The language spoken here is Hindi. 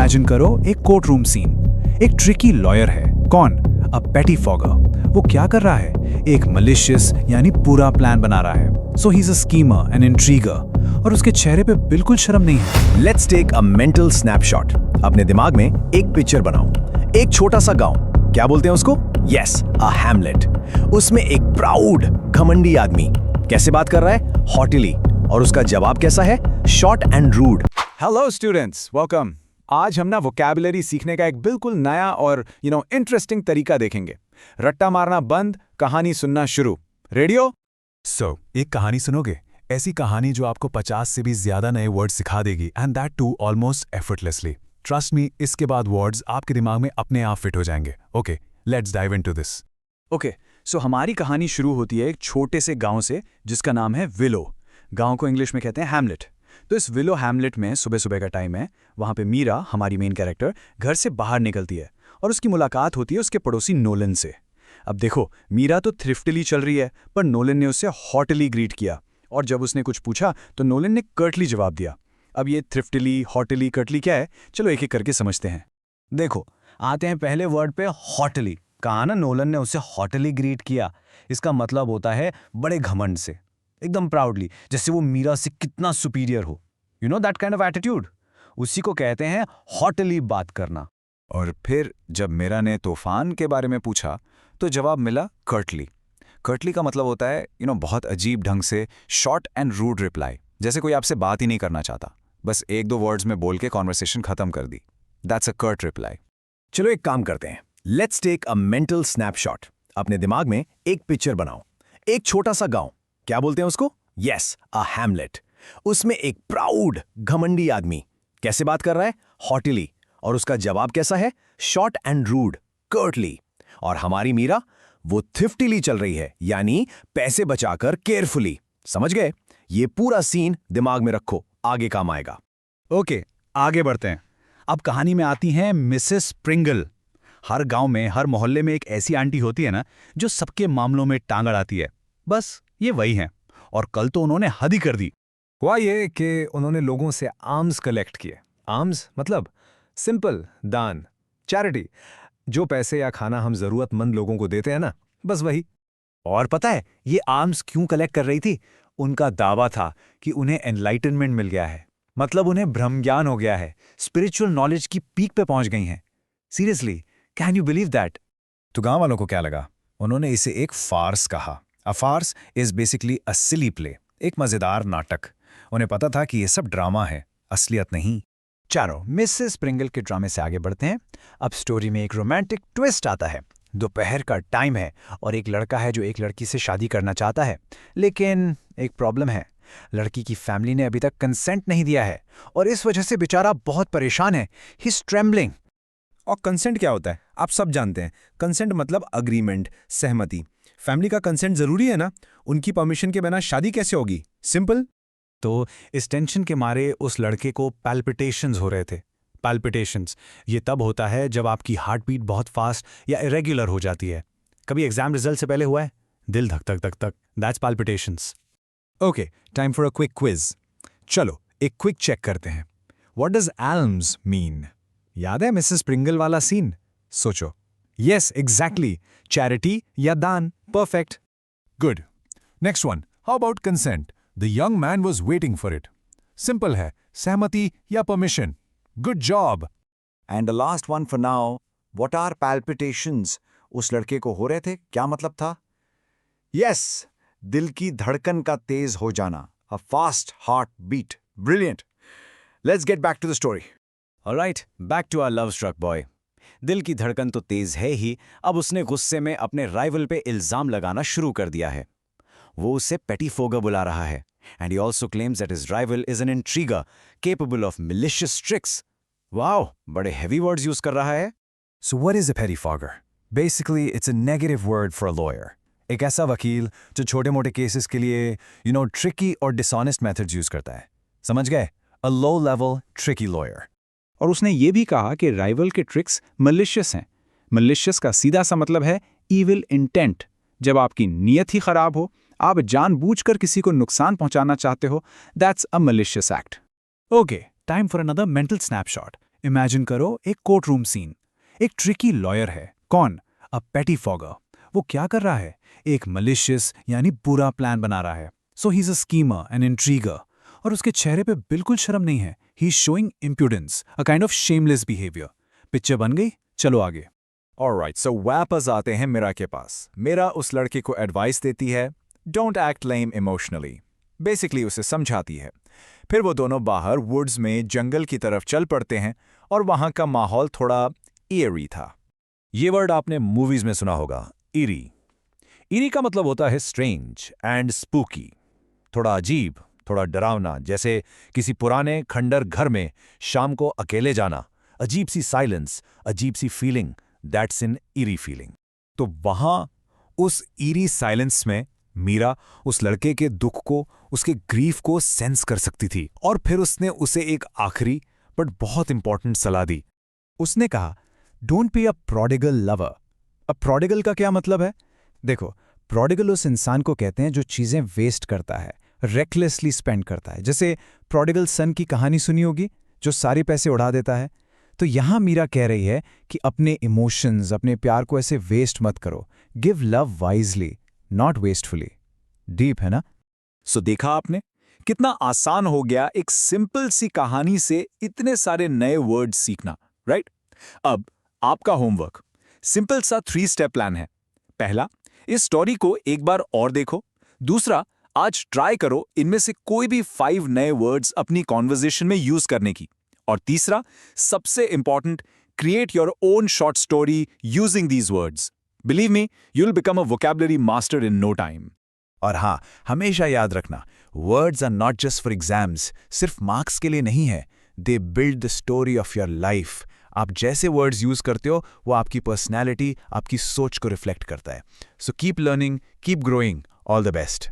इमेजिन करो एक कोर्ट रूम सीन। एक ट्रिकी लॉयर है। कौन? अ पेटिफॉगर। वो क्या कर रहा है? एक मलिशियस यानी पूरा प्लान बना रहा है। So he is a schemer and intriguer और उसके चेहरे पे बिल्कुल शर्म नहीं है। Let's take a mental snapshot. अपने दिमाग में एक पिक्चर बनाओ। एक छोटा सा गांव, क्या बोलते हैं उसको? यस, अ हैमलेट। उसमें एक प्राउड घमंडी आदमी कैसे बात कर रहा है? हॉटिली। और उसका जवाब कैसा है? Short and rude. Hello students, welcome. आज हम ना वोकैबुलरी सीखने का एक बिल्कुल नया और इंटरेस्टिंग तरीका देखेंगे। रट्टा मारना बंद, कहानी सुनना शुरू। रेडियो? एक कहानी सुनोगे? ऐसी कहानी जो आपको 50 से भी ज्यादा नए वर्ड्स सिखा देगी, and that too almost effortlessly. Trust me, इसके बाद वर्ड्स आपके दिमाग में अपने आप फिट हो जाएंगे। Okay, let's dive into this. Okay, so हमारी कहानी शुरू होती है एक छोटे से गांव से जिसका नाम है विलो। गांव को इंग्लिश में कहते हैं हैमलेट। तो इस विलो हैमलेट में सुबह सुबह का टाइम है। वहाँ पे मीरा, हमारी मेन कैरेक्टर, घर से बाहर निकलती है और उसकी मुलाकात होती है उसके पड़ोसी नोलन से। अब देखो, मीरा तो थ्रिफ्टली चल रही है, पर नोलन ने उससे हॉटली ग्रीट किया और जब उसने कुछ पूछा तो नोलन ने कर्टली जवाब दिया। अब ये थ्रिफ्टली, हॉटली, कर्टली क्या है, चलो एक एक करके समझते हैं। देखो, आते हैं पहले वर्ड पे, हॉटली। कहा ना नोलन ने उसे हॉटली ग्रीट किया। इसका मतलब होता है बड़े घमंड से, एकदम प्राउडली, जैसे वो मीरा से कितना सुपीरियर हो। You know that kind of attitude, उसी को कहते हैं हॉटली बात करना। और फिर जब मीरा ने तूफान के बारे में पूछा तो जवाब मिला कर्टली। कर्टली का मतलब होता है बहुत अजीब ढंग से शॉर्ट एंड रूड रिप्लाई, जैसे कोई आपसे बात ही नहीं करना चाहता, बस एक दो वर्ड्स में बोल के कॉन्वर्सेशन खत्म कर दी। That's a curt reply. चलो एक काम करते हैं, let's take a mental snapshot. अपने दिमाग में एक पिक्चर बनाओ। एक छोटा सा गांव, क्या बोलते हैं उसको? यस, अ हैमलेट। उसमें एक प्राउड घमंडी आदमी कैसे बात कर रहा है? हॉटिली। और उसका जवाब कैसा है? Short and rude, curtly. और हमारी मीरा, वो थ्रिफ्टिली चल रही है, यानी पैसे बचाकर केयरफुली। समझ गए? ये पूरा सीन दिमाग में रखो, आगे काम आएगा। ओके, आगे बढ़ते हैं। अब कहानी में आती हैं मिसेस स्प्रिंगल। हर गांव में, हर मोहल्ले में एक ऐसी आंटी होती है ना, जो सबके मामलों में टांग अड़ाती है। बस ये वही हैं। और कल तो उन्होंने हद ही कर दी। हुआ ये कि उन्होंने लोगों से आर्म्स कलेक्ट किए। आर्म्स मतलब सिंपल दान, चैरिटी। जो पैसे या खाना हम जरूरतमंद लोगों को देते हैं ना, बस वही। और पता है ये आर्म्स क्यों कलेक्ट कर रही थी? उनका दावा था कि उन्हें एनलाइटनमेंट मिल गया है, मतलब उन्हें ब्रह्म ज्ञान हो गया है, स्पिरिचुअल नॉलेज की पीक पे पहुंच गई हैं। Seriously, can you believe that? तो गांव वालों को क्या लगा? उन्होंने इसे एक फार्स कहा। A farce is basically a silly play, एक मजेदार नाटक। उन्हें पता था कि ये सब ड्रामा है, असलियत नहीं। चलो मिसेस स्प्रिंगल के ड्रामे से आगे बढ़ते हैं। अब स्टोरी में एक रोमांटिक ट्विस्ट आता है। दोपहर का टाइम है और एक लड़का है जो एक लड़की से शादी करना चाहता है, लेकिन एक प्रॉब्लम है। लड़की की फैमिली ने अभी तक कंसेंट नहीं दिया है और इस वजह से बेचारा बहुत परेशान है। He is trembling. और कंसेंट क्या होता है? आप सब जानते हैं। कंसेंट मतलब अग्रीमेंट, सहमति। फैमिली का कंसेंट जरूरी है ना? उनकी परमिशन के बिना शादी कैसे होगी? सिंपल। तो इस टेंशन के मारे उस लड़के को पैल्पिटेशंस हो रहे थे। पैल्पिटेशंस ये तब होता है जब आपकी हार्ट बीट बहुत फास्ट या इरेगुलर हो जाती है। कभी एग्जाम रिजल्ट से पहले हुआ है? दिल धक धक धक धक, that's palpitations. Okay, time for a quick quiz. चलो एक क्विक चेक करते हैं। What does elms mean? याद है मिसेस स्प्रिंगल वाला सीन? सोचो। यस, एग्जैक्टली, चैरिटी या दान। Perfect, good. Next one, how about consent? The young man was waiting for it. Simple है, सहमति या permission. Good job. And the last one for now, what are palpitations? उस लड़के को हो रहे थे, क्या मतलब था? यस, दिल की धड़कन का तेज हो जाना, a fast heart beat. Brilliant. Let's get back to the story. Alright, back to our love struck boy. दिल की धड़कन तो तेज है ही, अब उसने गुस्से में अपने राइवल पे इल्जाम लगाना शुरू कर दिया है। वो उसे पेटिफोगर बुला रहा है, and he also claims that his rival is an इंट्रीगर capable of malicious tricks. Wow, बड़े हेवी वर्ड्स यूज कर रहा है। So what is a pettifogger? Basically, it's a negative word for a lawyer. एक ऐसा वकील जो छोटे मोटे केसेस के लिए ट्रिकी और डिसऑनेस्ट मेथड्स यूज करता है। समझ गए? A low level tricky lawyer. और उसने ये भी कहा कि राइवल के ट्रिक्स मलिशियस हैं। मलिशियस का सीधा सा मतलब है ईविल इंटेंट। जब आपकी नीयत ही खराब हो, आप जानबूझकर किसी को नुकसान पहुंचाना चाहते हो, that's a malicious act. Okay, time for another mental snapshot. Imagine करो एक कोर्ट रूम सीन। एक ट्रिकी लॉयर है। कौन? अ पेटीफॉगर। वो क्या कर रहा है? एक मलिशियस यानी बुरा प्लान बना रहा है। So he is a schemer and intriguer. और उसके चेहरे पे बिल्कुल शर्म नहीं है। He is showing impudence, a kind of shameless behaviour. Picture बन गई, चलो आगे। ऑलराइट, सो वापस आते हैं मीरा के पास। मीरा उस लड़के को एडवाइस देती है, don't act lame emotionally. Basically उसे समझाती है। फिर वो दोनों बाहर वुड्स में जंगल की तरफ चल पड़ते हैं और वहां का माहौल थोड़ा ईयरी था। ये वर्ड आपने मूवीज में सुना होगा, ईरी। ईरी का मतलब होता है स्ट्रेंज एंड स्पूकी, थोड़ा अजीब, थोड़ा डरावना, जैसे किसी पुराने खंडर घर में शाम को अकेले जाना। अजीब सी साइलेंस, अजीब सी feeling, that's an eerie feeling. तो वहां उस ईरी साइलेंस में मीरा उस लड़के के दुख को, उसके ग्रीफ को सेंस कर सकती थी। और फिर उसने उसे एक आखिरी बट बहुत इंपॉर्टेंट सलाह दी। उसने कहा, don't be a prodigal lover. अब प्रोडिगल का क्या मतलब है? देखो, प्रोडिगल उस इंसान को कहते हैं जो चीजें वेस्ट करता है, रेकलेसली स्पेंड करता है। जैसे प्रोडिगल सन की कहानी सुनी होगी, जो सारे पैसे उड़ा देता है। तो यहां मीरा कह रही है कि अपने इमोशंस, अपने प्यार को ऐसे वेस्ट मत करो। Give love wisely, not wastefully. Deep है ना? सो देखा आपने कितना आसान हो गया एक सिंपल सी कहानी से इतने सारे नए वर्ड्स सीखना, राइट? अब आपका होमवर्क सिंपल सा 3 स्टेप प्लान है। पहला, इस स्टोरी को एक बार और देखो। दूसरा, आज ट्राई करो इनमें से कोई भी 5 नए वर्ड्स अपनी कॉन्वर्सेशन में यूज करने की। और तीसरा, सबसे important, create your own short story using these words. Believe me, you will become a vocabulary master in no time. और हाँ, हमेशा याद रखना, words are not just for exams, सिर्फ मार्क्स के लिए नहीं है। They build the story of your life. आप जैसे वर्ड्स यूज करते हो वो आपकी पर्सनैलिटी, आपकी सोच को रिफ्लेक्ट करता है। So keep learning, keep growing. All the best.